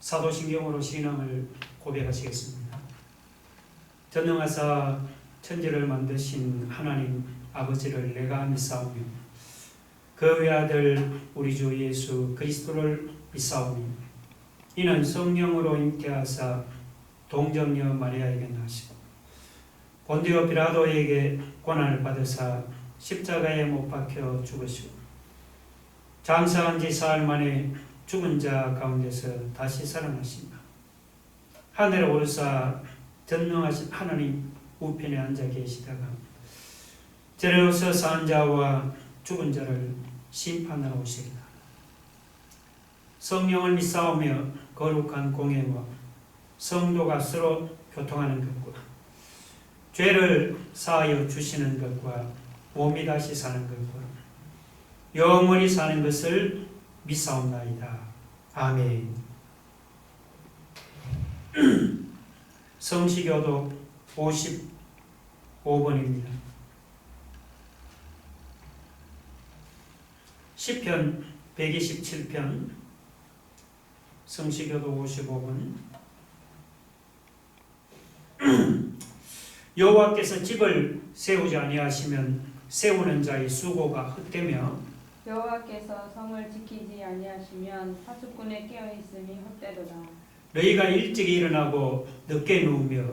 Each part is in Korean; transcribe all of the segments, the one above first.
사도신경으로 신앙을 고백하시겠습니다. 전능하사 천지를 만드신 하나님 아버지를 내가 믿사오며 그 외아들 우리 주 예수 그리스도를 믿사오며 이는 성령으로 잉태하사 동정녀 마리아에게 나시고 본디오 빌라도에게 고난을 받으사 십자가에 못 박혀 죽으시고 장사한 지 사흘 만에 죽은 자 가운데서 다시 살아나신다. 하늘에 오르사 전능하신 하나님 우편에 앉아 계시다가 저리로서 산 자와 죽은 자를 심판하러 오시리라. 성령을 믿사오며 거룩한 공예와 성도가 서로 교통하는 것과 죄를 사하여 주시는 것과 몸이 다시 사는 것과 영원히 사는 것을 믿사옵나이다. 아멘. 성시교독 55번입니다. 시편 127편 성시교독 55번 여호와께서 집을 세우지 아니하시면 세우는 자의 수고가 헛되며 여호와께서 성을 지키지 아니하시면 파수꾼의 깨어있음이 헛되도다. 너희가 일찍 일어나고 늦게 누우며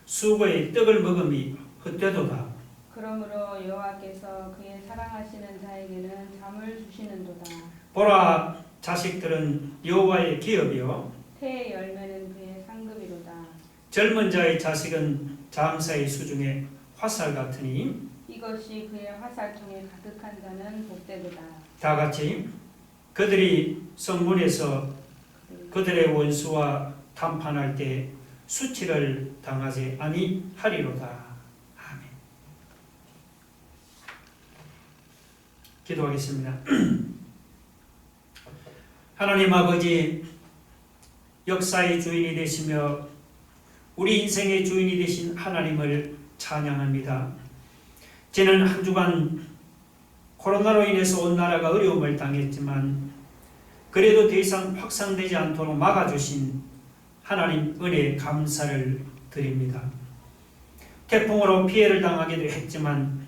수고의 떡을 먹음이 헛되도다. 그러므로 여호와께서 그의 사랑하시는 자에게는 잠을 주시는도다. 보라, 자식들은 여호와의 기업이요 태의 열매는 그의 상급이로다. 젊은 자의 자식은 장사의 수중에 화살 같으니 이것이 그의 화살통에 가득한 자는 복되도다. 다 같이 그들이 성문에서 그들의 원수와談판할 때 수치를 당하지 아니하리로다. 아멘. 기도하겠습니다. 하나님 아버지, 역사의 주인이 되시며 우리 인생의 주인이 되신 하나님을 찬양합니다. 지난 한 주간 코로나로 인해서 온 나라가 어려움을 당했지만 그래도 더 이상 확산되지 않도록 막아주신 하나님 은혜에 감사를 드립니다. 태풍으로 피해를 당하기도 했지만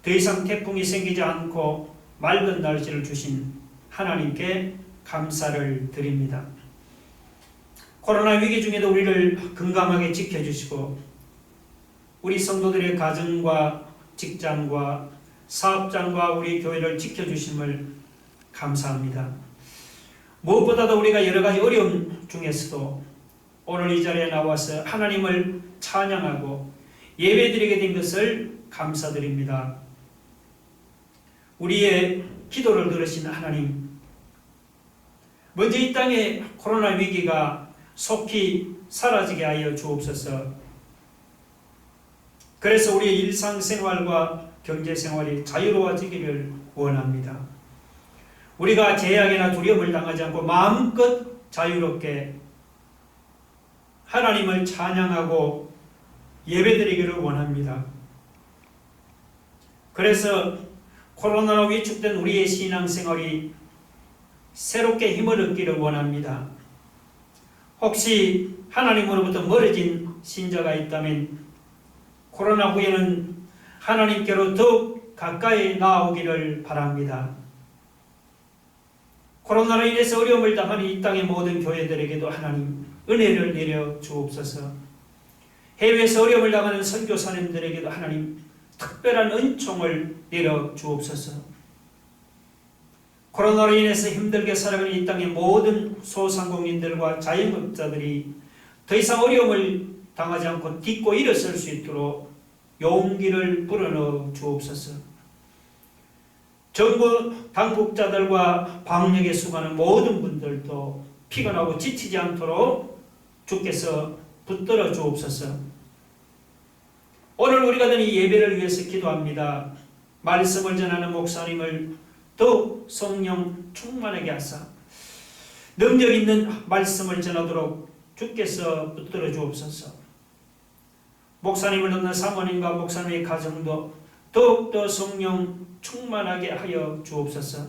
더 이상 태풍이 생기지 않고 맑은 날씨를 주신 하나님께 감사를 드립니다. 코로나 위기 중에도 우리를 건강하게 지켜주시고 우리 성도들의 가정과 직장과 사업장과 우리 교회를 지켜주심을 감사합니다. 무엇보다도 우리가 여러 가지 어려움 중에서도 오늘 이 자리에 나와서 하나님을 찬양하고 예배드리게 된 것을 감사드립니다. 우리의 기도를 들으신 하나님, 먼저 이 땅에 코로나 위기가 속히 사라지게 하여 주옵소서. 그래서 우리의 일상생활과 경제생활이 자유로워지기를 원합니다. 우리가 제약이나 두려움을 당하지 않고 마음껏 자유롭게 하나님을 찬양하고 예배드리기를 원합니다. 그래서 코로나로 위축된 우리의 신앙생활이 새롭게 힘을 얻기를 원합니다. 혹시 하나님으로부터 멀어진 신자가 있다면 코로나 후에는 하나님께로 더욱 가까이 나아오기를 바랍니다. 코로나로 인해서 어려움을 당하는 이 땅의 모든 교회들에게도 하나님 은혜를 내려 주옵소서. 해외에서 어려움을 당하는 선교사님들에게도 하나님 특별한 은총을 내려 주옵소서. 코로나로 인해서 힘들게 살아가는 이 땅의 모든 소상공인들과 자영업자들이 더 이상 어려움을 당하지 않고 딛고 일어설 수 있도록 용기를 불어넣어 주옵소서. 정부 당국자들과 방역에 수고하는 모든 분들도 피곤하고 지치지 않도록 주께서 붙들어 주옵소서. 오늘 우리가 드린 예배를 위해서 기도합니다. 말씀을 전하는 목사님을 더욱 성령 충만하게 하사 능력 있는 말씀을 전하도록 주께서 붙들어 주옵소서. 목사님을 돕는 사모님과 목사님의 가정도 더욱더 성령 충만하게 하여 주옵소서.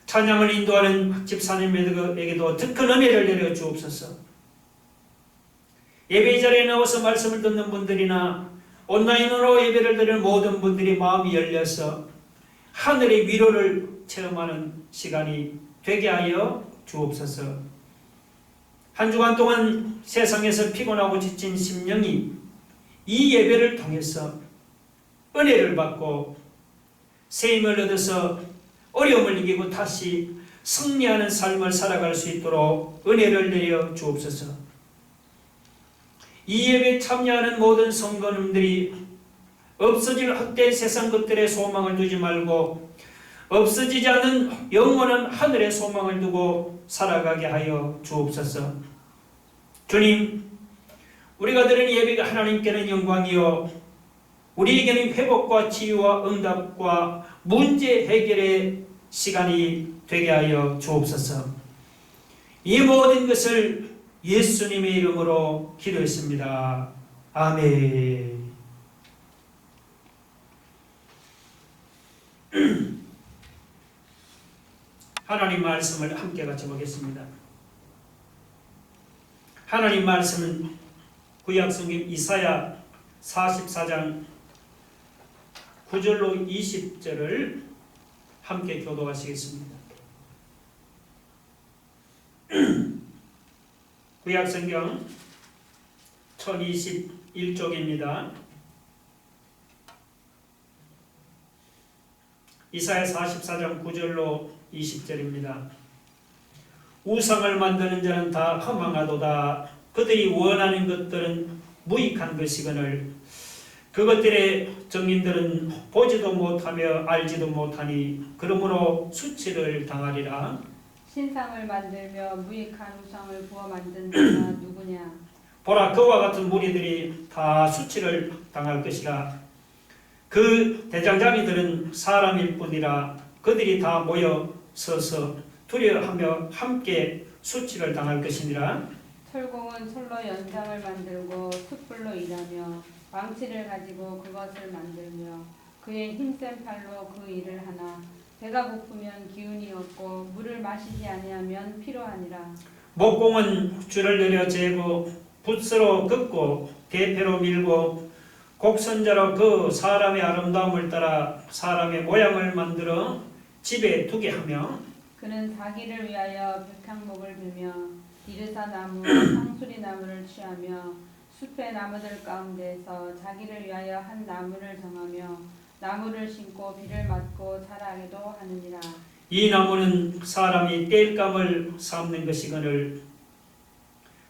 찬양을 인도하는 집사님에게도 더 큰 은혜를 내려 주옵소서. 예배 자리에 나와서 말씀을 듣는 분들이나 온라인으로 예배를 드리는 모든 분들이 마음이 열려서 하늘의 위로를 체험하는 시간이 되게 하여 주옵소서. 한 주간 동안 세상에서 피곤하고 지친 심령이 이 예배를 통해서 은혜를 받고 새 힘을 얻어서 어려움을 이기고 다시 승리하는 삶을 살아갈 수 있도록 은혜를 내려 주옵소서. 이 예배에 참여하는 모든 성도님들이 없어질 헛된 세상 것들의 소망을 두지 말고 없어지지 않는 영원한 하늘의 소망을 두고 살아가게 하여 주옵소서. 주님, 우리가 드리는 예배가 하나님께는 영광이요 우리에게는 회복과 치유와 응답과 문제 해결의 시간이 되게 하여 주옵소서. 이 모든 것을 예수님의 이름으로 기도했습니다. 아멘. 하나님 말씀을 함께 같이 보겠습니다. 하나님 말씀은 구약성경 이사야 44장 9절로 20절을 함께 교도하시겠습니다. 구약성경 1021쪽입니다. 이사야 44장 9절로 20절입니다. 우상을 만드는 자는 다 허망하도다. 그들이 원하는 것들은 무익한 것이거늘 그것들의 정인들은 보지도 못하며 알지도 못하니 그러므로 수치를 당하리라. 신상을 만들며 무익한 우상을 부어 만든 자가 누구냐? 보라, 그와 같은 무리들이 다 수치를 당할 것이라. 그 대장장이들은 사람일 뿐이라. 그들이 다 모여 서서 두려워하며 함께 수치를 당할 것이니라. 철공은 철로 연장을 만들고 숯불로 일하며 망치를 가지고 그것을 만들며 그의 힘센 팔로 그 일을 하나 배가 고프면 기운이 없고 물을 마시지 아니하면 피로하니라. 목공은 줄을 내려 재고 붓으로 긋고 대패로 밀고 곡선자로 그 사람의 아름다움을 따라 사람의 모양을 만들어 집에 두게 하며 그는 자기를 위하여 백향목을 들며 디르사 나무, 상수리 나무를 취하며 숲의 나무들 가운데서 자기를 위하여 한 나무를 정하며 나무를 심고 비를 맞고 자라게도 하느니라. 이 나무는 사람이 땔감을 삼는 것이거늘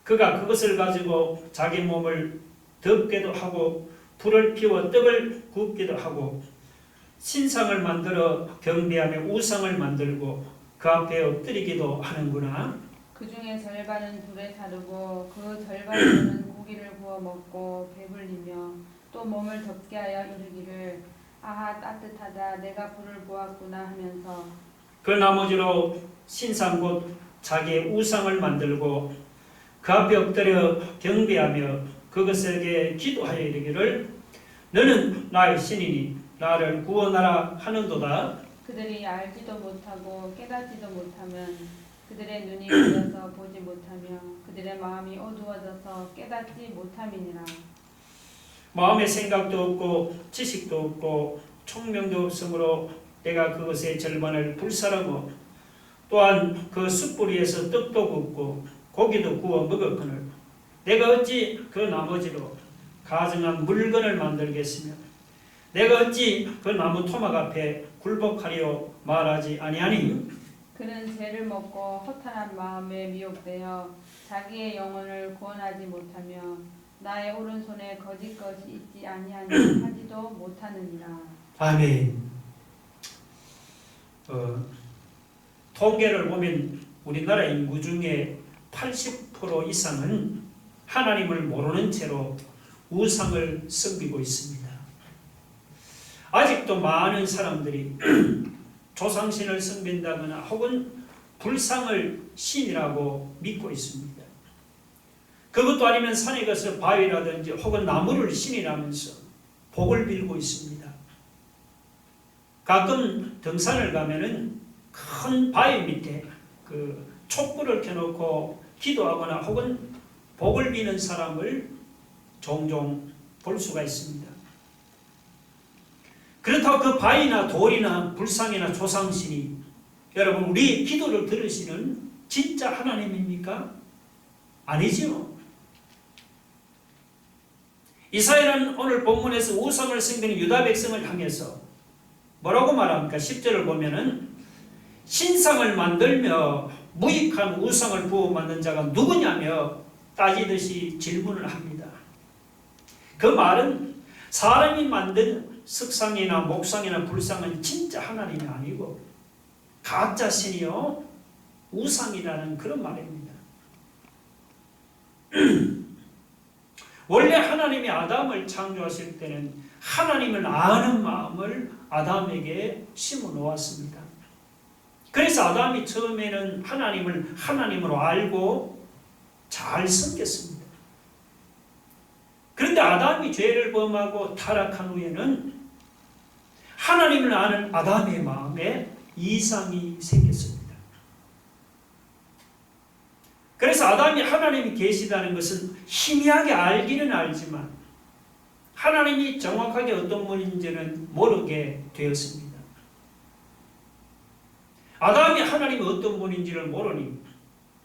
그가 그것을 가지고 자기 몸을 덮게도 하고 불을 피워 떡을 굽기도 하고 신상을 만들어 경배하며 우상을 만들고 그 앞에 엎드리기도 하는구나. 그 중에 절반은 불에 사르고 그 절반으로는 고기를 구워 먹고 배불리며 또 몸을 덥게 하여 이르기를 아하 따뜻하다 내가 불을 보았구나 하면서 그 나머지로 신상 곧 자기의 우상을 만들고 그 앞에 엎드려 경배하며 그것에게 기도하여 이르기를 너는 나의 신이니 나를 구원하라 하는도다. 그들이 알지도 못하고 깨닫지도 못하면 그들의 눈이 어두워서 보지 못하며 그들의 마음이 어두워져서 깨닫지 못함이니라. 마음의 생각도 없고 지식도 없고 총명도 없으므로 내가 그것의 절반을 불사르고 또한 그 숯불위에서 떡도 굽고 고기도 구워 먹었거늘 내가 어찌 그 나머지로 가증한 물건을 만들겠으며 내가 어찌 그 나무 토막 앞에 굴복하리요 말하지 아니하니. 그는 죄를 먹고 허탄한 마음에 미혹되어 자기의 영혼을 구원하지 못하며 나의 오른손에 거짓 것이 있지 아니하니 하지도 못하느니라. 아멘. 통계를 보면 우리나라 인구 중에 80% 이상은 하나님을 모르는 채로 우상을 섬기고 있습니다. 아직도 많은 사람들이 조상신을 섬긴다거나 혹은 불상을 신이라고 믿고 있습니다. 그것도 아니면 산에 가서 바위라든지 혹은 나무를 신이라면서 복을 빌고 있습니다. 가끔 등산을 가면은 큰 바위 밑에 그 촛불을 켜놓고 기도하거나 혹은 복을 비는 사람을 종종 볼 수가 있습니다. 그렇다고 그 바위나 돌이나 불상이나 조상신이 여러분 우리의 기도를 들으시는 진짜 하나님입니까? 아니죠. 이사야는 오늘 본문에서 우상을 섬기는 유다 백성을 향해서 뭐라고 말합니까? 10절을 보면은 신상을 만들며 무익한 우상을 부어 만든 자가 누구냐며 따지듯이 질문을 합니다. 그 말은 사람이 만든 석상이나 목상이나 불상은 진짜 하나님이 아니고 가짜 신이요 우상이라는 그런 말입니다. 원래 하나님이 아담을 창조하실 때는 하나님을 아는 마음을 아담에게 심어 놓았습니다. 그래서 아담이 처음에는 하나님을 하나님으로 알고 잘 섬겼습니다. 그런데 아담이 죄를 범하고 타락한 후에는 하나님을 아는 아담의 마음에 이상이 생겼습니다. 그래서 아담이 하나님이 계시다는 것은 희미하게 알기는 알지만 하나님이 정확하게 어떤 분인지는 모르게 되었습니다. 아담이 하나님이 어떤 분인지를 모르니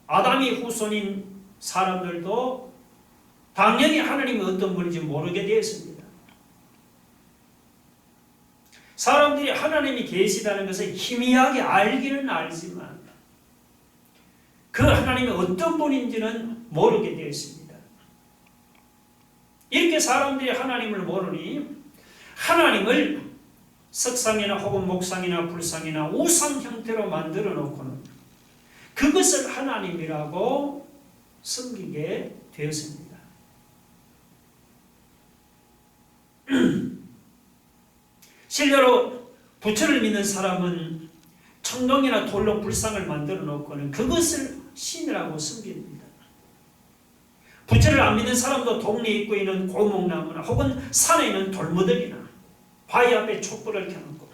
아담이 후손인 사람들도 당연히 하나님이 어떤 분인지 모르게 되었습니다. 사람들이 하나님이 계시다는 것을 희미하게 알기는 알지만 그 하나님이 어떤 분인지는 모르게 되었습니다. 이렇게 사람들이 하나님을 모르니 하나님을 석상이나 혹은 목상이나 불상이나 우상 형태로 만들어 놓고는 그것을 하나님이라고 섬기게 되었습니다. 실제로 부처를 믿는 사람은 청동이나 돌로 불상을 만들어 놓고는 그것을 신이라고 섬깁니다. 부처를 안 믿는 사람도 동네에 있고 있는 고목나무나 혹은 산에 있는 돌무더기나 바위 앞에 촛불을 켜놓고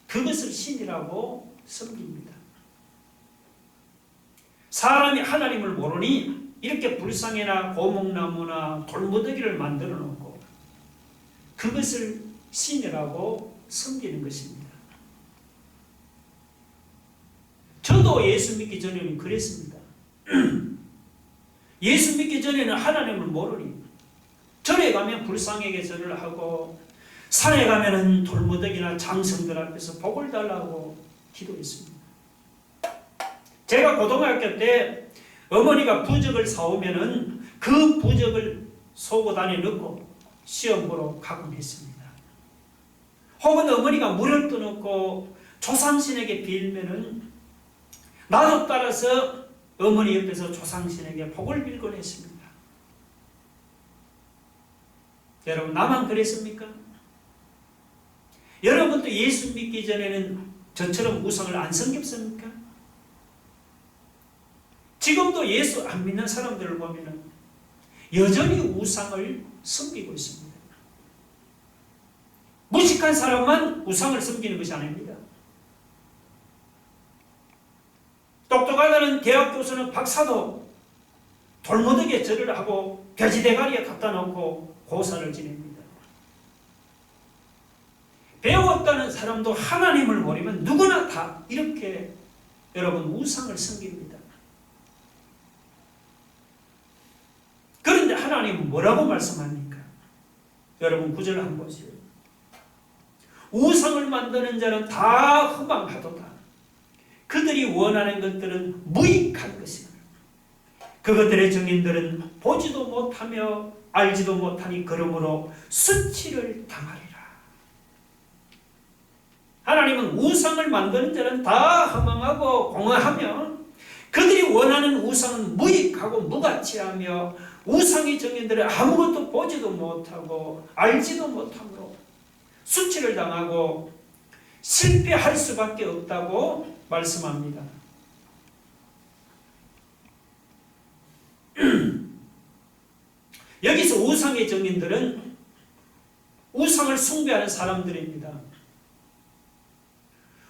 그것을 신이라고 섬깁니다. 사람이 하나님을 모르니 이렇게 불상이나 고목나무나 돌무더기를 만들어 놓고 그것을 신이라고 섬기는 것입니다. 저도 예수 믿기 전에는 그랬습니다. 예수 믿기 전에는 하나님을 모르니 절에 가면 불상에게 절을 하고 산에 가면은 돌무더기나 장성들 앞에서 복을 달라고 기도했습니다. 제가 고등학교 때 어머니가 부적을 사오면은 그 부적을 속옷 안에 넣고 시험 보러 가곤 했습니다. 혹은 어머니가 물을 떠놓고 조상신에게 빌면은 나도 따라서 어머니 옆에서 조상신에게 복을 빌곤 했습니다. 여러분 나만 그랬습니까? 여러분도 예수 믿기 전에는 저처럼 우상을 안 섬겼습니까? 지금도 예수 안 믿는 사람들을 보면 여전히 우상을 섬기고 있습니다. 무식한 사람만 우상을 섬기는 것이 아닙니다. 똑똑하다는 대학 교수는 박사도 돌무더기에 절을 하고 돼지 대가리에 갖다 놓고 고사를 지냅니다. 배웠다는 사람도 하나님을 모르면 누구나 다 이렇게 여러분 우상을 섬깁니다. 그런데 하나님은 뭐라고 말씀합니까? 여러분 9절 한번 보세요. 우상을 만드는 자는 다 허망하도다. 그들이 원하는 것들은 무익한 것이다. 그것들의 증인들은 보지도 못하며 알지도 못하니 그러므로 수치를 당하리라. 하나님은 우상을 만드는 자는 다 허망하고 공허하며 그들이 원하는 우상은 무익하고 무가치하며 우상의 증인들은 아무것도 보지도 못하고 알지도 못하므로 수치를 당하고 실패할 수밖에 없다고 말씀합니다. 여기서 우상의 증인들은 우상을 숭배하는 사람들입니다.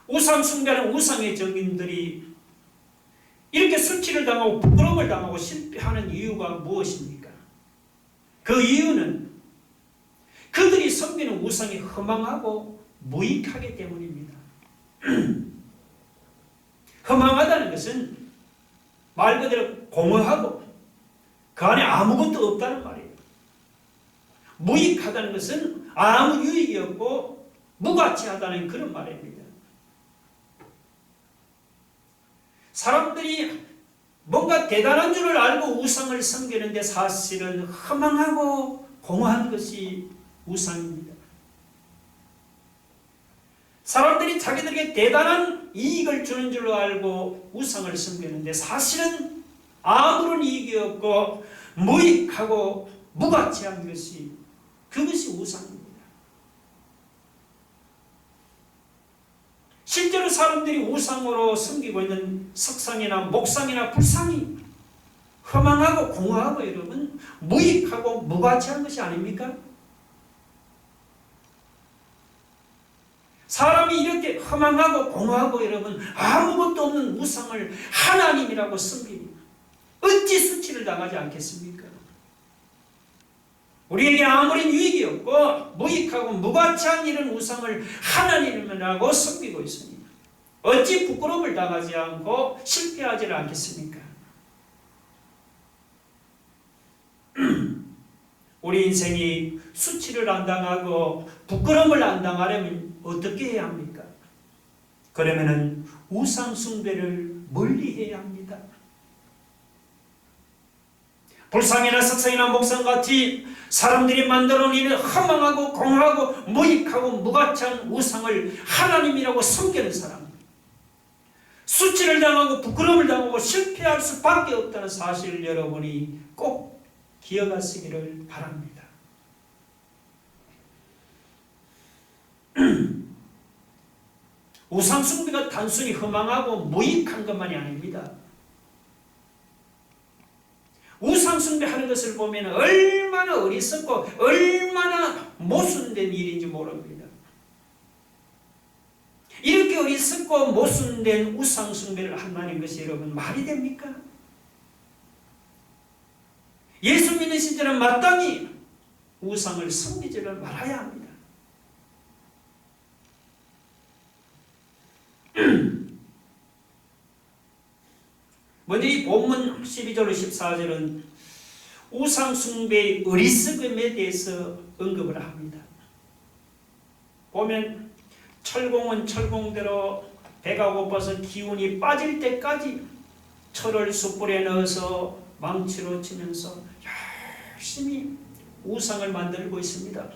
우상 숭배하는 우상의 정인들이 이렇게 수치를 당하고 부끄러움을 당하고 실패하는 이유가 무엇입니까? 그 이유는 그들이 섬기는 우상이 허망하고 무익하기 때문입니다. 허망하다는 것은 말 그대로 공허하고 그 안에 아무것도 없다는 말이에요. 무익하다는 것은 아무 유익이 없고 무가치하다는 그런 말입니다. 사람들이 뭔가 대단한 줄을 알고 우상을 섬기는데 사실은 허망하고 공허한 것이 우상입니다. 사람들이 자기들에게 대단한 이익을 주는 줄로 알고 우상을 섬기는데 사실은 아무런 이익이 없고 무익하고 무가치한 것이 그것이 우상입니다. 실제로 사람들이 우상으로 섬기고 있는 석상이나 목상이나 불상이 허망하고 공허하고 여러분 무익하고 무가치한 것이 아닙니까? 사람이 이렇게 허망하고 공허하고 여러분 아무것도 없는 우상을 하나님이라고 섬기니 어찌 수치를 당하지 않겠습니까? 우리에게 아무런 유익이 없고 무익하고 무가치한 이런 우상을 하나님이라고 섬기고 있으니 어찌 부끄러움을 당하지 않고 실패하지 않겠습니까? 우리 인생이 수치를 안 당하고 부끄러움을 안 당하려면 어떻게 해야 합니까? 그러면은 우상 숭배를 멀리 해야 합니다. 불상이나 석상이나 목상같이 사람들이 만들어 놓은 이런 허망하고 공허하고 무익하고 무가치한 우상을 하나님이라고 섬기는 사람, 수치를 당하고 부끄러움을 당하고 실패할 수밖에 없다는 사실을 여러분이 꼭 기억하시기를 바랍니다. 우상 숭배가 단순히 허망하고 무익한 것만이 아닙니다. 우상 숭배하는 것을 보면 얼마나 어리석고 얼마나 모순된 일인지 모릅니다. 이렇게 어리석고 모순된 우상 숭배를 한다는 것이 여러분 말이 됩니까? 예수 믿는 신자는 마땅히 우상을 섬기지를 말아야 합니다. 먼저 이 본문 12절 14절은 우상 숭배의 어리석음에 대해서 언급을 합니다. 보면 철공은 철공대로 배가 고파서 기운이 빠질 때까지 철을 숯불에 넣어서 망치로 치면서 열심히 우상을 만들고 있습니다.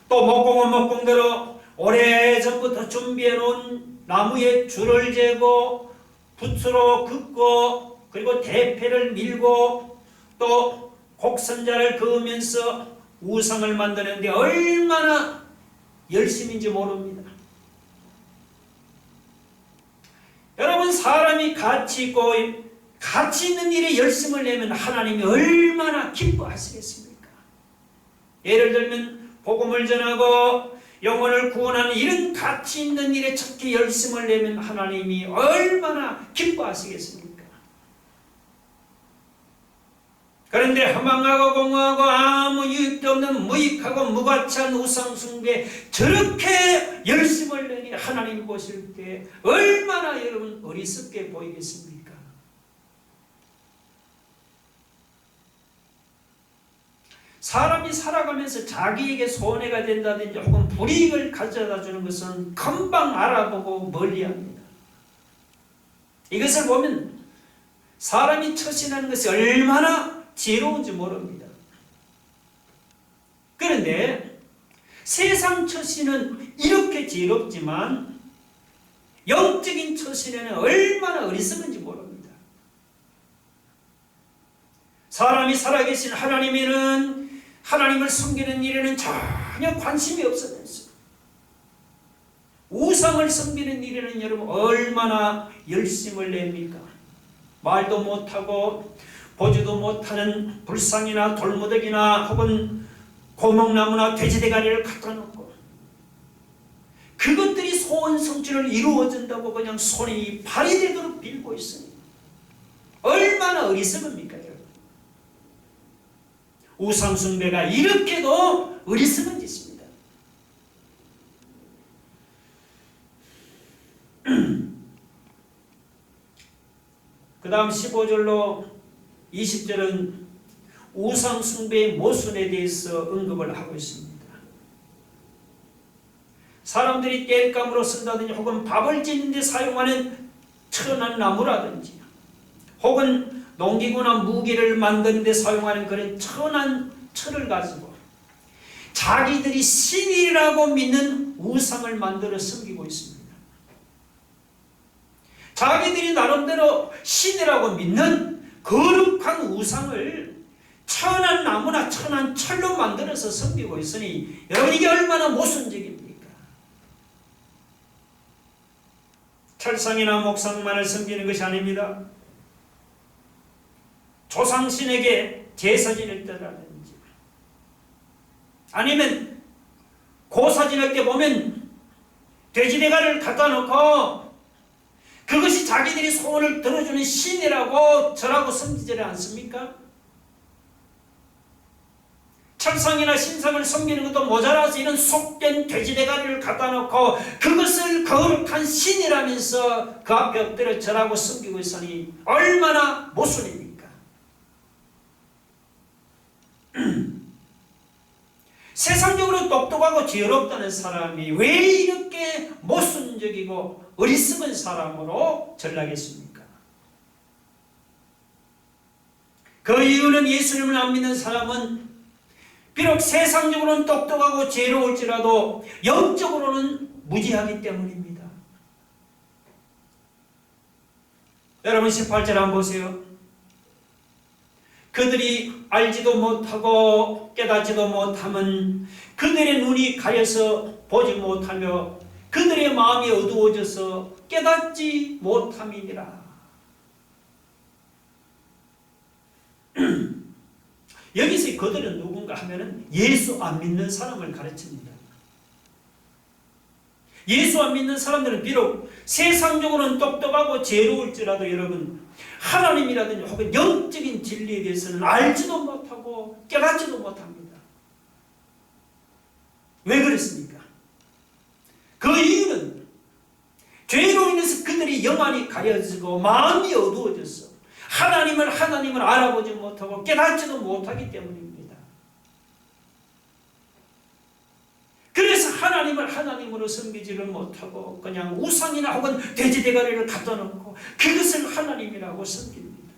또 목공은 목공대로 오래전부터 준비해 놓은 나무에 줄을 재고 붓으로 긋고 그리고 대패를 밀고 또 곡선자를 그으면서 우상을 만드는데 얼마나 열심인지 모릅니다. 여러분, 사람이 가치 있고 가치 있는 일에 열심을 내면 하나님이 얼마나 기뻐하시겠습니까? 예를 들면 복음을 전하고 영혼을 구원하는 이런 가치 있는 일에 특히 열심을 내면 하나님이 얼마나 기뻐하시겠습니까? 그런데 허망하고 공허하고 아무 유익도 없는 무익하고 무가치한 우상 숭배 저렇게 열심을 내니 하나님 보실 때 얼마나 여러분 어리석게 보이겠습니까? 사람이 살아가면서 자기에게 손해가 된다든지 혹은 불이익을 가져다 주는 것은 금방 알아보고 멀리합니다. 이것을 보면 사람이 처신하는 것이 얼마나 지혜로운지 모릅니다. 그런데 세상 처신은 이렇게 지혜롭지만 영적인 처신에는 얼마나 어리석은지 모릅니다. 사람이 살아계신 하나님에는 하나님을 섬기는 일에는 전혀 관심이 없으면서 우상을 섬기는 일에는 여러분 얼마나 열심을 냅니까? 말도 못하고 보지도 못하는 불상이나 돌무더기나 혹은 고목나무나 돼지대가리를 갖다 놓고 그것들이 소원 성취를 이루어진다고 그냥 손이 발이 되도록 빌고 있으니 얼마나 어리석습니까 여러분. 우상숭배가 이렇게도 어리석은 짓입니다. 그 다음 15절로 20절은 우상숭배의 모순에 대해서 언급을 하고 있습니다. 사람들이 땔감으로 쓴다든지 혹은 밥을 짓는 데 사용하는 천한 나무라든지 혹은 농기구나 무기를 만드는 데 사용하는 그런 천한 철을 가지고 자기들이 신이라고 믿는 우상을 만들어 섬기고 있습니다. 자기들이 나름대로 신이라고 믿는 거룩한 우상을 천한 나무나 천한 철로 만들어서 섬기고 있으니 여러분 이게 얼마나 모순적입니까? 철상이나 목상만을 섬기는 것이 아닙니다. 조상신에게 제사 지낼 때라든지 아니면 고사 지낼 때 보면 돼지대가리를 갖다 놓고 그것이 자기들이 소원을 들어주는 신이라고 절하고 섬기지 않습니까? 철상이나 신상을 섬기는 것도 모자라서 이런 속된 돼지대가리를 갖다 놓고 그것을 거룩한 신이라면서 그 앞에 엎드려 절하고 섬기고 있으니 얼마나 모순입니까? 세상적으로 똑똑하고 지혜롭다는 사람이 왜 이렇게 모순적이고 어리석은 사람으로 전락했습니까? 그 이유는 예수님을 안 믿는 사람은 비록 세상적으로는 똑똑하고 지혜로울지라도 영적으로는 무지하기 때문입니다. 여러분 18절 한번 보세요. 그들이 알지도 못하고 깨닫지도 못하면 그들의 눈이 가려서 보지 못하며 그들의 마음이 어두워져서 깨닫지 못함이니라. 여기서 그들은 누군가 하면은 예수 안 믿는 사람을 가르칩니다. 예수 안 믿는 사람들은 비록 세상적으로는 똑똑하고 지혜로울지라도 여러분 하나님이라든지 혹은 영적인 진리에 대해서는 알지도 못하고 깨닫지도 못합니다. 왜 그렇습니까? 그 이유는 죄로 인해서 그들이 영안이 가려지고 마음이 어두워져서 하나님을 알아보지 못하고 깨닫지도 못하기 때문입니다. 그래서 하나님을 하나님으로 섬기지를 못하고 그냥 우상이나 혹은 돼지대가리를 갖다 놓고 그것을 하나님이라고 섬깁니다.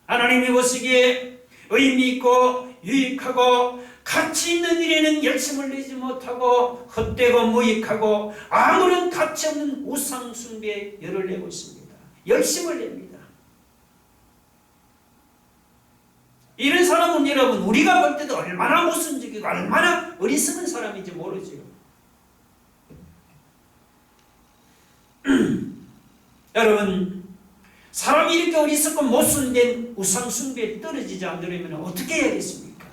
하나님이 보시기에 의미 있고 유익하고 가치 있는 일에는 열심을 내지 못하고 헛되고 무익하고 아무런 가치 없는 우상 숭배에 열을 내고 있습니다. 열심을 냅니다. 이런 사람은 여러분 우리가 볼 때도 얼마나 모순적이고 얼마나 어리석은 사람인지 모르지요. 여러분 사람이 이렇게 어리석고 모순된 우상 숭배에 떨어지지 않으려면 어떻게 해야겠습니까?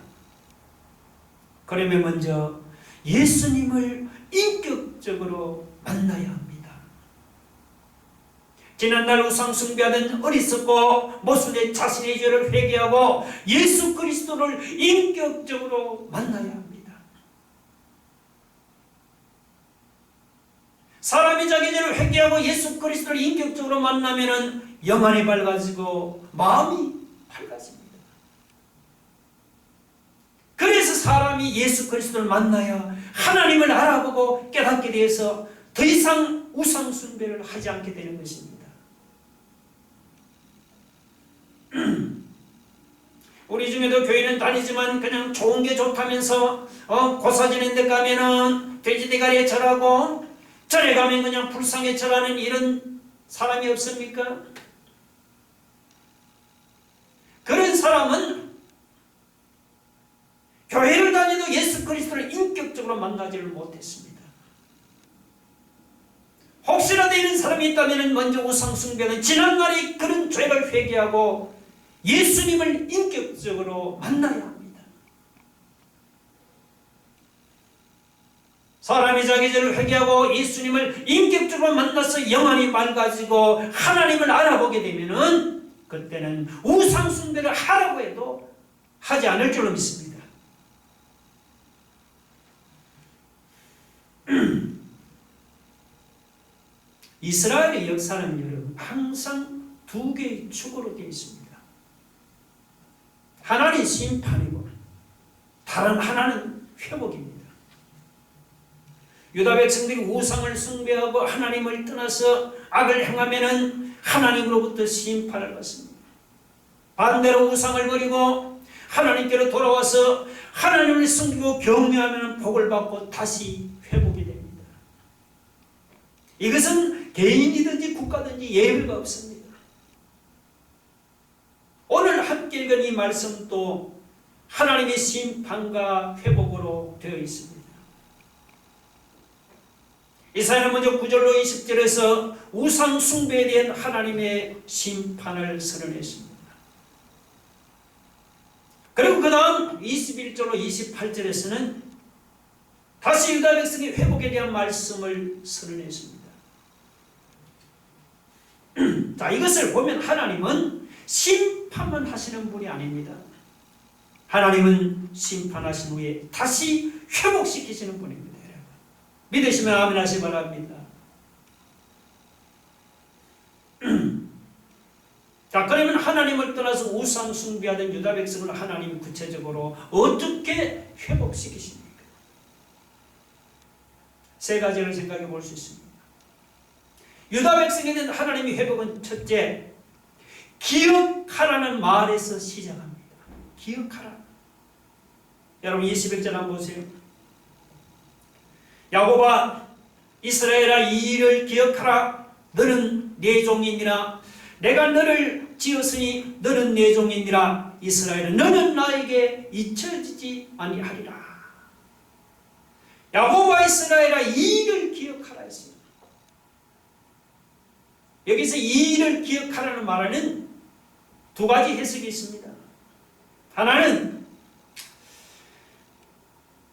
그러면 먼저 예수님을 인격적으로 만나야 합니다. 지난날 우상 숭배하던 어리석고 모순된 자신의 죄를 회개하고 예수 그리스도를 인격적으로 만나야 합니다. 사람이 자기 죄를 회개하고 예수 그리스도를 인격적으로 만나면은 영안이 밝아지고 마음이 밝아집니다. 그래서 사람이 예수 그리스도를 만나야 하나님을 알아보고 깨닫게 되어서 더 이상 우상 숭배를 하지 않게 되는 것입니다. 우리 중에도 교회는 다니지만 그냥 좋은 게 좋다면서 고사 지낸 데 가면은 돼지대가리에 절하고 절에 가면 그냥 불상에 절하는 이런 사람이 없습니까? 그런 사람은 교회를 다니도 예수 그리스도를 인격적으로 만나지를 못했습니다. 혹시라도 이런 사람이 있다면 먼저 우상 숭배는 지난날의 그런 죄를 회개하고 예수님을 인격적으로 만나야 합니다. 사람이 자기 죄를 회개하고 예수님을 인격적으로 만나서 영안이 맑아지고 하나님을 알아보게 되면은 그때는 우상 숭배를 하라고 해도 하지 않을 줄로 믿습니다. 이스라엘의 역사는 여러분 항상 두 개의 축으로 되어 있습니다. 하나는 심판이고 다른 하나는 회복입니다. 유다 백성들이 우상을 숭배하고 하나님을 떠나서 악을 행하면은 하나님으로부터 심판을 받습니다. 반대로 우상을 버리고 하나님께로 돌아와서 하나님을 섬기고 경외하면 복을 받고 다시 회복이 됩니다. 이것은 개인이든지 국가든지 예외가 없습니다. 오늘 함께 읽은 이 말씀도 하나님의 심판과 회복으로 되어 있습니다. 이사야는 먼저 9절로 20절에서 우상 숭배에 대한 하나님의 심판을 선언했습니다. 그리고 그 다음 21절로 28절에서는 다시 유다 백성의 회복에 대한 말씀을 선언했습니다. 자, 이것을 보면 하나님은 심판만 하시는 분이 아닙니다. 하나님은 심판하신 후에 다시 회복시키시는 분입니다. 믿으시면 아멘 하시기 바랍니다. 자, 그러면 하나님을 떠나서 우상 숭배하던 유다 백성을 하나님이 구체적으로 어떻게 회복시키십니까? 세 가지를 생각해 볼 수 있습니다. 유다 백성에 대한 하나님의 회복은 첫째, 기억하라는 말에서 시작합니다. 기억하라. 여러분 21절 한번 보세요. 야곱아 이스라엘아 이 일을 기억하라. 너는 내 종이니라. 내가 너를 지었으니 너는 내 종이니라. 이스라엘아 너는 나에게 잊혀지지 아니하리라. 야곱아 이스라엘아 이 일을 기억하라 했습니다. 여기서 이 일을 기억하라는 말에는 두 가지 해석이 있습니다. 하나는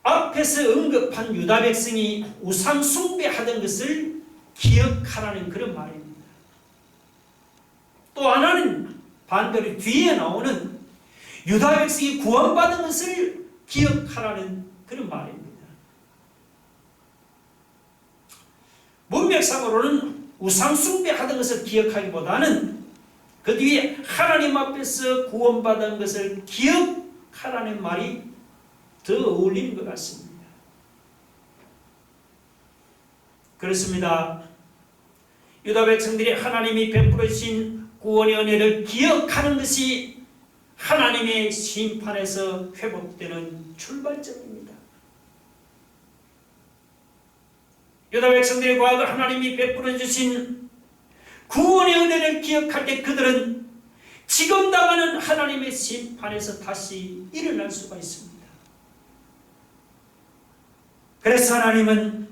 앞에서 언급한 유다 백성이 우상 숭배하던 것을 기억하라는 그런 말입니다. 또 하나는 반대로 뒤에 나오는 유다 백성이 구원받은 것을 기억하라는 그런 말입니다. 문맥상으로는 우상 숭배하던 것을 기억하기보다는 그 뒤에 하나님 앞에서 구원받은 것을 기억하라는 말이 더 어울리는 것 같습니다. 그렇습니다. 유다 백성들이 하나님이 베풀어 주신 구원의 은혜를 기억하는 것이 하나님의 심판에서 회복되는 출발점입니다. 유다 백성들의 과거 하나님이 베풀어 주신 구원의 은혜를 기억할 때 그들은 지금 당하는 하나님의 심판에서 다시 일어날 수가 있습니다. 그래서 하나님은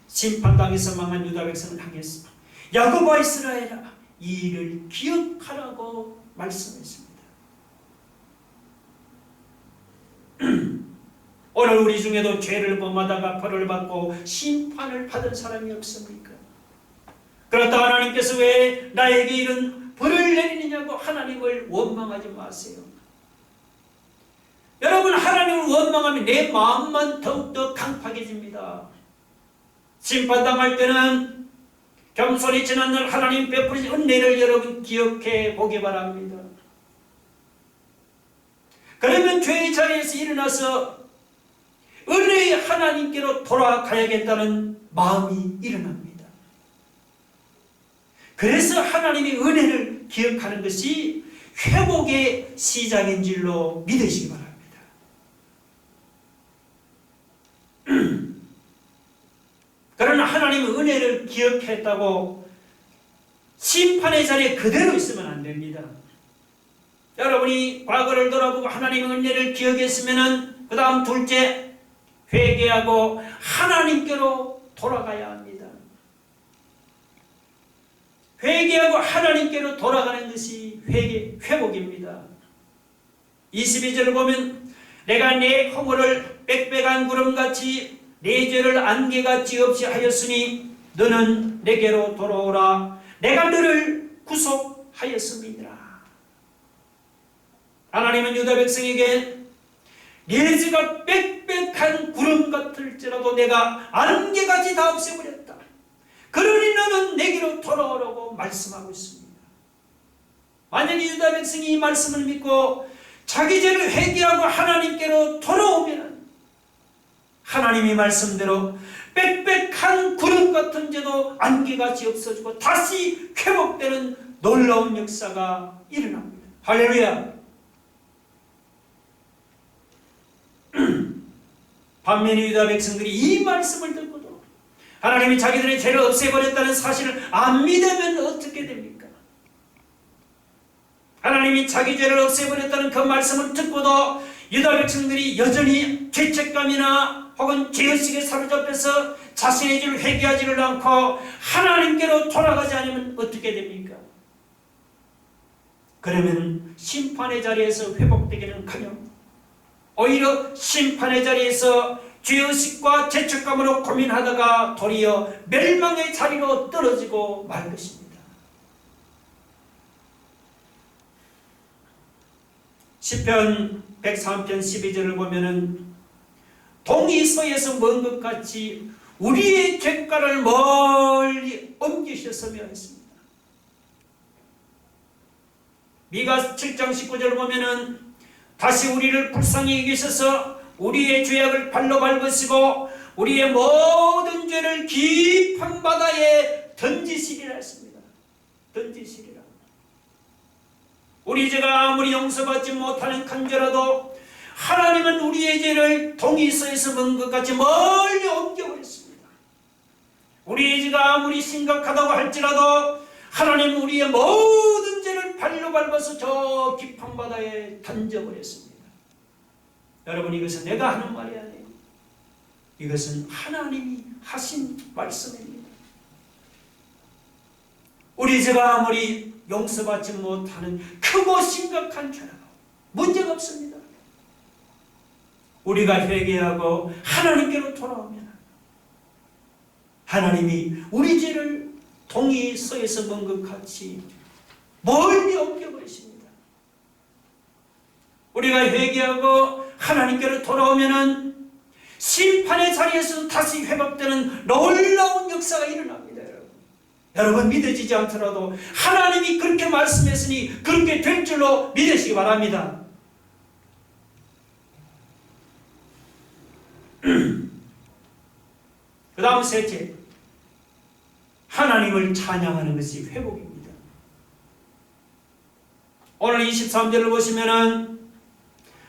심판당에서 망한 유다 백성을 향해서 야곱아 이스라엘아 이 일을 기억하라고 말씀했습니다. 오늘 우리 중에도 죄를 범하다가 벌을 받고 심판을 받은 사람이 없습니까? 그렇다 하나님께서 왜 나에게 이런 벌을 내리느냐고 하나님을 원망하지 마세요. 여러분 하나님을 원망하면 내 마음만 더욱더 강팍해집니다. 심판당할 때는 겸손히 지난날 하나님 베푸신 은혜를 여러분 기억해 보기 바랍니다. 그러면 죄의 자리에서 일어나서 은혜의 하나님께로 돌아가야겠다는 마음이 일어납니다. 그래서 하나님의 은혜를 기억하는 것이 회복의 시작인 줄로 믿으시기 바랍니다. 그러나 하나님의 은혜를 기억했다고 심판의 자리에 그대로 있으면 안 됩니다. 여러분이 과거를 돌아보고 하나님의 은혜를 기억했으면 그 다음 둘째 회개하고 하나님께로 돌아가야 합니다. 회개하고 하나님께로 돌아가는 것이 회복입니다. 22절을 보면 내가 내 허물을 빽빽한 구름같이 네 죄를 안개같이 없이 하였으니 너는 내게로 돌아오라. 내가 너를 구속하였음이니라. 하나님은 유다 백성에게 네 죄가 빽빽한 구름 같을지라도 내가 안개같이 다 없애버렸다. 그러니 너는 내게로 돌아오라고 말씀하고 있습니다. 만약에 유다 백성이 이 말씀을 믿고 자기 죄를 회개하고 하나님께로 돌아오면 하나님이 말씀대로 빽빽한 구름 같은 죄도 안개같이 없어지고 다시 회복되는 놀라운 역사가 일어납니다. 할렐루야. 반면에 유다 백성들이 이 말씀을 듣고도 하나님이 자기들의 죄를 없애버렸다는 사실을 안 믿으면 어떻게 됩니까? 하나님이 자기 죄를 없애버렸다는 그 말씀을 듣고도 유다 백성들이 여전히 죄책감이나 혹은 죄의식에 사로잡혀서 자신의 죄를 회개하지를 않고 하나님께로 돌아가지 않으면 어떻게 됩니까? 그러면 심판의 자리에서 회복되기는커녕 오히려 심판의 자리에서 죄의식과 죄책감으로 고민하다가 도리어 멸망의 자리로 떨어지고 말 것입니다. 시편 103편 12절을 보면은 동이 서에서 먼 것 같이 우리의 죄가를 멀리 옮기셨으며 했습니다. 미가 7장 19절을 보면은 다시 우리를 불쌍히 여기셔서 우리의 죄악을 발로 밟으시고 우리의 모든 죄를 깊은 바다에 던지시리라 했습니다. 던지시리라. 우리 죄가 아무리 용서받지 못하는 간절하도 하나님은 우리의 죄를 동이서에서 먼 것 같이 멀리 옮겨버렸습니다. 우리의 죄가 아무리 심각하다고 할지라도 하나님은 우리의 모든 죄를 발로 밟아서 저 깊은 바다에 던져버렸습니다. 여러분, 이것은 내가 하는 말이 아니에요. 이것은 하나님이 하신 말씀입니다. 우리 죄가 아무리 용서받지 못하는 크고 심각한 죄라도 문제가 없습니다. 우리가 회개하고 하나님께로 돌아오면 하나님이 우리 죄를 동이 서에서 먼 것 같이 멀리 옮겨버리십니다. 우리가 회개하고 하나님께로 돌아오면 심판의 자리에서 다시 회복되는 놀라운 역사가 일어납니다. 여러분, 믿어지지 않더라도 하나님이 그렇게 말씀했으니 그렇게 될 줄로 믿으시기 바랍니다. 그 다음 셋째, 하나님을 찬양하는 것이 회복입니다. 오늘 23절을 보시면은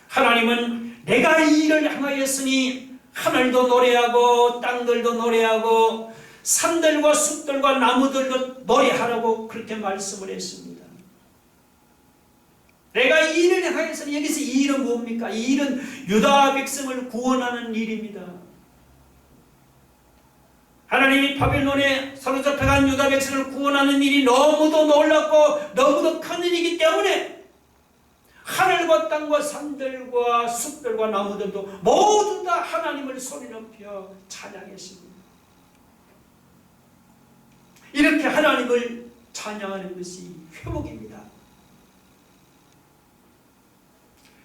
하나님은 내가 이 일을 행하였으니 하늘도 노래하고 땅들도 노래하고 산들과 숲들과 나무들도 노래하라고 그렇게 말씀을 했습니다. 내가 이 일을 행하였으니, 여기서 이 일은 뭡니까? 이 일은 유다 백성을 구원하는 일입니다. 하나님이 바벨론에 사로잡혀간 유다 백성을 구원하는 일이 너무도 놀랍고 너무도 큰 일이기 때문에 하늘과 땅과 산들과 숲들과 나무들도 모두 다 하나님을 소리 높여 찬양했습니다. 이렇게 하나님을 찬양하는 것이 회복입니다.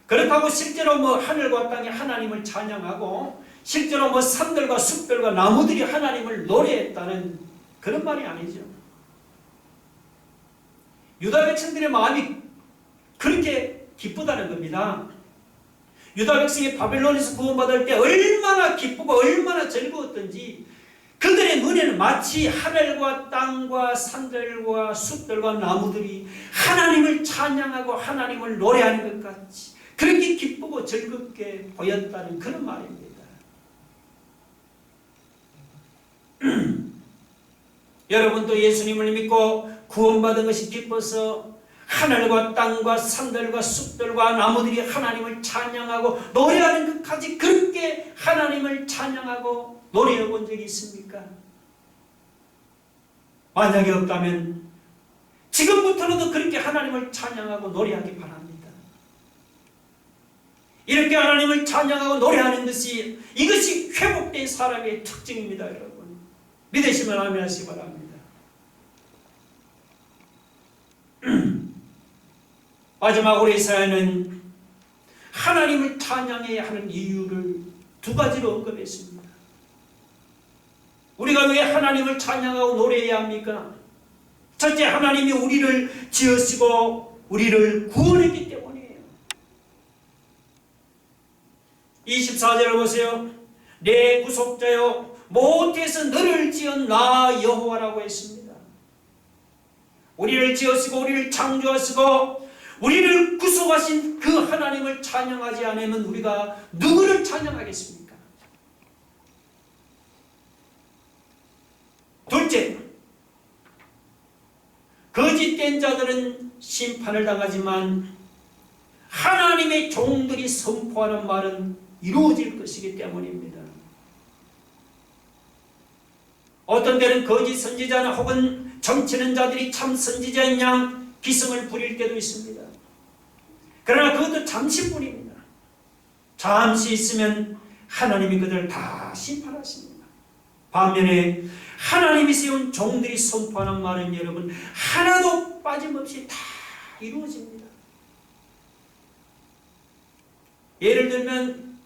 그렇다고 실제로 하늘과 땅이 하나님을 찬양하고 실제로 산들과 숲들과 나무들이 하나님을 노래했다는 그런 말이 아니죠. 유다 백성들의 마음이 그렇게 기쁘다는 겁니다. 유다 백성이 바벨론에서 구원받을 때 얼마나 기쁘고 얼마나 즐거웠던지 그들의 눈에는 마치 하늘과 땅과 산들과 숲들과 나무들이 하나님을 찬양하고 하나님을 노래하는 것 같이 그렇게 기쁘고 즐겁게 보였다는 그런 말입니다. 여러분도 예수님을 믿고 구원받은 것이 기뻐서 하늘과 땅과 산들과 숲들과 나무들이 하나님을 찬양하고 노래하는 것까지 그렇게 하나님을 찬양하고 노래해 본 적이 있습니까? 만약에 없다면 지금부터라도 그렇게 하나님을 찬양하고 노래하기 바랍니다. 이렇게 하나님을 찬양하고 노래하는 것이 이것이 회복된 사람의 특징입니다. 여러분 믿으시면 아멘 하시기 바랍니다. 마지막으로 이사야는 하나님을 찬양해야 하는 이유를 두 가지로 언급했습니다. 우리가 왜 하나님을 찬양하고 노래해야 합니까? 첫째, 하나님이 우리를 지으시고 우리를 구원했기 때문이에요. 24절을 보세요. 내 구속자여 모태에서 너를 지은 나 여호와라고 했습니다. 우리를 지으시고 우리를 창조하시고 우리를 구속하신 그 하나님을 찬양하지 않으면 우리가 누구를 찬양하겠습니까? 둘째, 거짓된 자들은 심판을 당하지만 하나님의 종들이 선포하는 말은 이루어질 것이기 때문입니다. 어떤 때는 거짓 선지자나 혹은 점치는 자들이 참 선지자인 양 기승을 부릴 때도 있습니다. 그러나 그것도 잠시뿐입니다. 잠시 있으면 하나님이 그들을 다 심판하십니다. 반면에 하나님이 세운 종들이 선포하는 말은 여러분 하나도 빠짐없이 다 이루어집니다. 예를 들면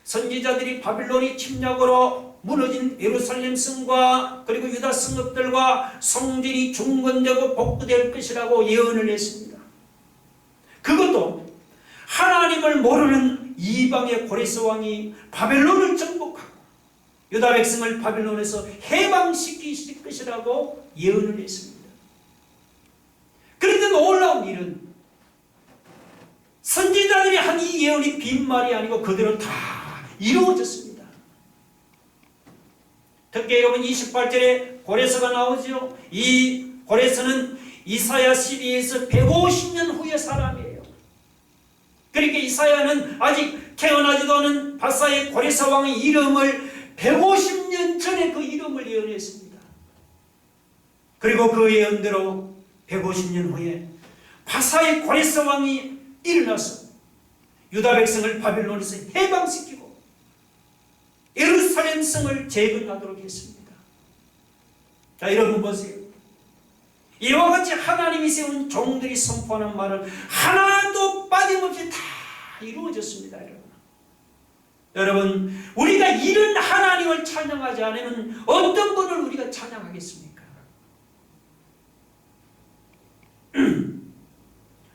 선지자들이 바빌론이 침략으로 무너진 예루살렘 성과 그리고 유다 성읍들과 성전이 중건되고 복구될 것이라고 예언을 했습니다. 그것도 하나님을 모르는 이방의 고레스 왕이 바벨론을 정복하고 유다 백성을 바빌론에서 해방시킬 것이라고 예언을 했습니다. 그런데 놀라운 일은 선지자들이 한 이 예언이 빈말이 아니고 그대로 다 이루어졌습니다. 특히 여러분 28절에 고레스가 나오죠. 이 고레스는 이사야 시대에서 150년 후의 사람이에요. 그러니까 이사야는 아직 태어나지도 않은 바사의 고레스 왕의 이름을 150년 전에 그 이름을 예언했습니다. 그리고 그 예언대로 150년 후에 바사의 고레스 왕이 일어나서 유다 백성을 바빌론에서 해방시키고 예루살렘 성을 재건하도록 했습니다. 자, 여러분 보세요. 이와 같이 하나님이 세운 종들이 선포하는 말은 하나도 빠짐없이 다 이루어졌습니다. 여러분, 우리가 이런 하나님을 찬양하지 않으면 어떤 분을 우리가 찬양하겠습니까?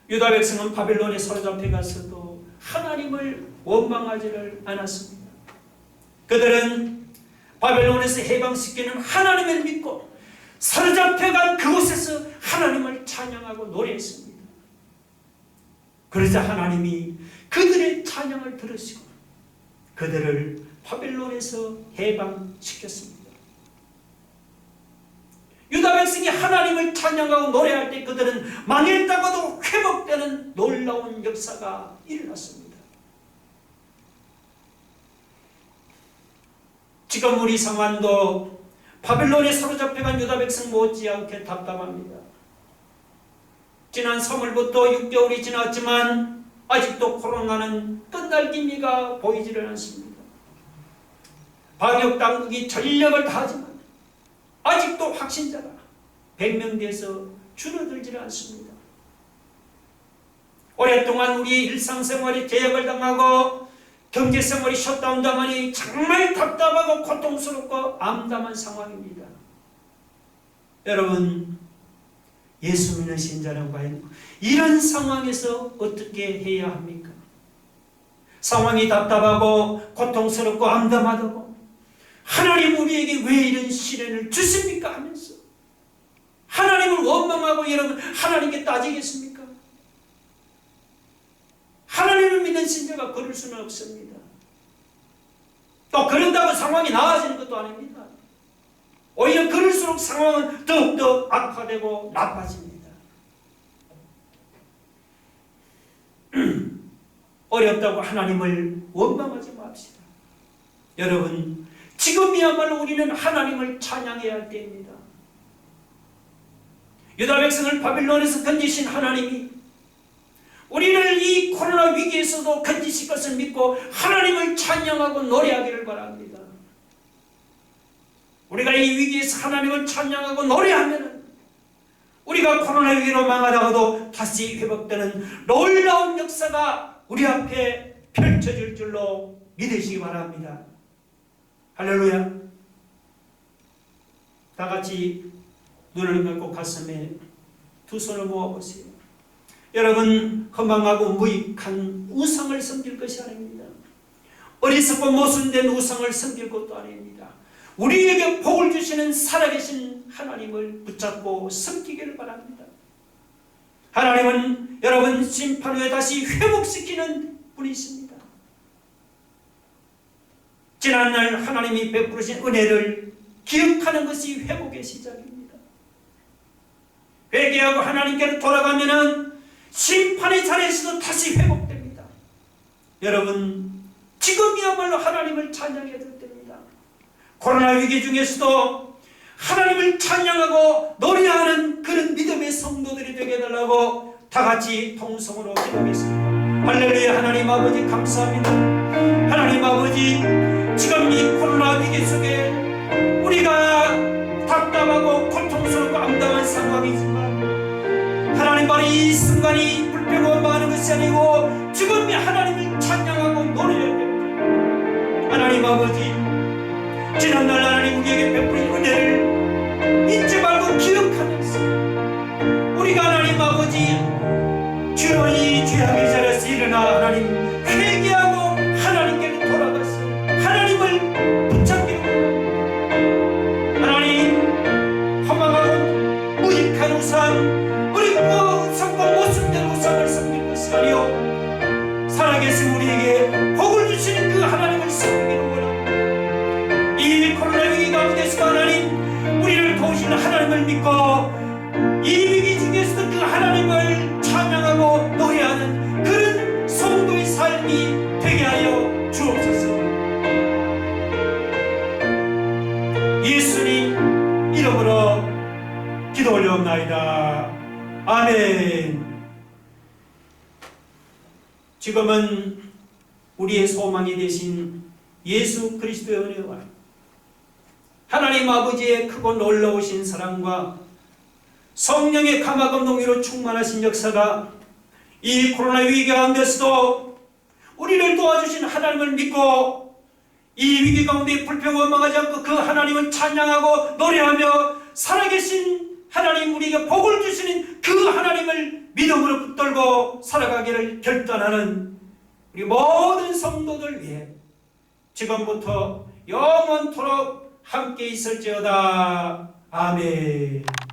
유다 백성은 바빌론에 사로잡혀 가서도 하나님을 원망하지를 않았습니다. 그들은 바벨론에서 해방시키는 하나님을 믿고 사로잡혀간 그곳에서 하나님을 찬양하고 노래했습니다. 그러자 하나님이 그들의 찬양을 들으시고 그들을 바벨론에서 해방시켰습니다. 유다 백성이 하나님을 찬양하고 노래할 때 그들은 망했다가도 회복되는 놀라운 역사가 일어났습니다. 지금 우리 상황도 바벨론에 사로잡혀간 유다 백성 못지않게 답답합니다. 지난 3월부터 6개월이 지났지만 아직도 코로나는 끝날 기미가 보이지를 않습니다. 방역당국이 전력을 다하지만 아직도 확진자가 100명대에서 줄어들지를 않습니다. 오랫동안 우리의 일상생활이 제약을 당하고 경제생활이 셧다운 당하니 정말 답답하고 고통스럽고 암담한 상황입니다. 여러분, 예수 믿는 신자는 과연 이런 상황에서 어떻게 해야 합니까? 상황이 답답하고 고통스럽고 암담하다고 하나님 우리에게 왜 이런 시련을 주십니까? 하면서 하나님을 원망하고 여러분 하나님께 따지겠습니까? 하나님을 믿는 신자가 그럴 수는 없습니다. 또 그런다고 상황이 나아지는 것도 아닙니다. 오히려 그럴수록 상황은 더욱더 악화되고 나빠집니다. 어렵다고 하나님을 원망하지 맙시다. 여러분, 지금이야말로 우리는 하나님을 찬양해야 할 때입니다. 유다 백성을 바빌론에서 건지신 하나님이 우리를 이 코로나 위기에서도 건지실 것을 믿고 하나님을 찬양하고 노래하기를 바랍니다. 우리가 이 위기에서 하나님을 찬양하고 노래하면 우리가 코로나 위기로 망하다가도 다시 회복되는 놀라운 역사가 우리 앞에 펼쳐질 줄로 믿으시기 바랍니다. 할렐루야. 다 같이 눈을 감고 가슴에 두 손을 모아보세요. 여러분, 허망하고 무익한 우상을 섬길 것이 아닙니다. 어리석고 모순된 우상을 섬길 것도 아닙니다. 우리에게 복을 주시는 살아계신 하나님을 붙잡고 섬기기를 바랍니다. 하나님은 여러분 심판 후에 다시 회복시키는 분이십니다. 지난날 하나님이 베푸신 은혜를 기억하는 것이 회복의 시작입니다. 회개하고 하나님께로 돌아가면은 심판의 자리에서도 다시 회복됩니다. 여러분, 지금이야말로 하나님을 찬양해야 될 때입니다. 코로나 위기 중에서도 하나님을 찬양하고 노래하는 그런 믿음의 성도들이 되게 해달라고 다 같이 통성으로 기도하겠습니다. 할렐루야. 하나님 아버지 감사합니다. 하나님 아버지, 지금 이 코로나 위기 속에 우리가 답답하고 고통스럽고 암담한 상황이지만 하나님, 바로 이 순간이 불평원망하는 것이 아니고 지금 하나님을 찬양하고 노래해야 됩니다. 하나님 아버지, 지난날 하나님 우리에게 베푸신 은혜를 잊지 말고 기억하면서 우리가 하나님 아버지 주여 이 죄악의 자리에서 일어나 하나님 회개하고 하나님께로 돌아가서 하나님을 붙잡기로 하나님, 허망하고 무익한 우상, 어렵고 썩고 모순된 우상을 섬길 것이 아니요 살아계신 우리에게 복을 주시는 그 하나님을 섬기기를 원합니다. 이 코로나 위기 가운데서 하나님 우리를 도우시는 하나님을 믿고 이 위기 중에서도 그 하나님을 찬양하고 노래하는 그런 성도의 삶이 되게 하여 주옵소서. 예수님 이름으로 기도 올려옵나이다. 아멘. 지금은 우리의 소망이 되신 예수 그리스도의 은혜와 하나님 아버지의 크고 놀라우신 사랑과 성령의 감화감 동의로 충만하신 역사가 이 코로나 위기 가운데서도 우리를 도와주신 하나님을 믿고 이 위기 가운데 불평원망하지 않고 그 하나님을 찬양하고 노래하며 살아계신 하나님, 우리에게 복을 주시는 그 하나님을 믿음으로 붙들고 살아가기를 결단하는 우리 모든 성도들 위해 지금부터 영원토록 함께 있을지어다. 아멘.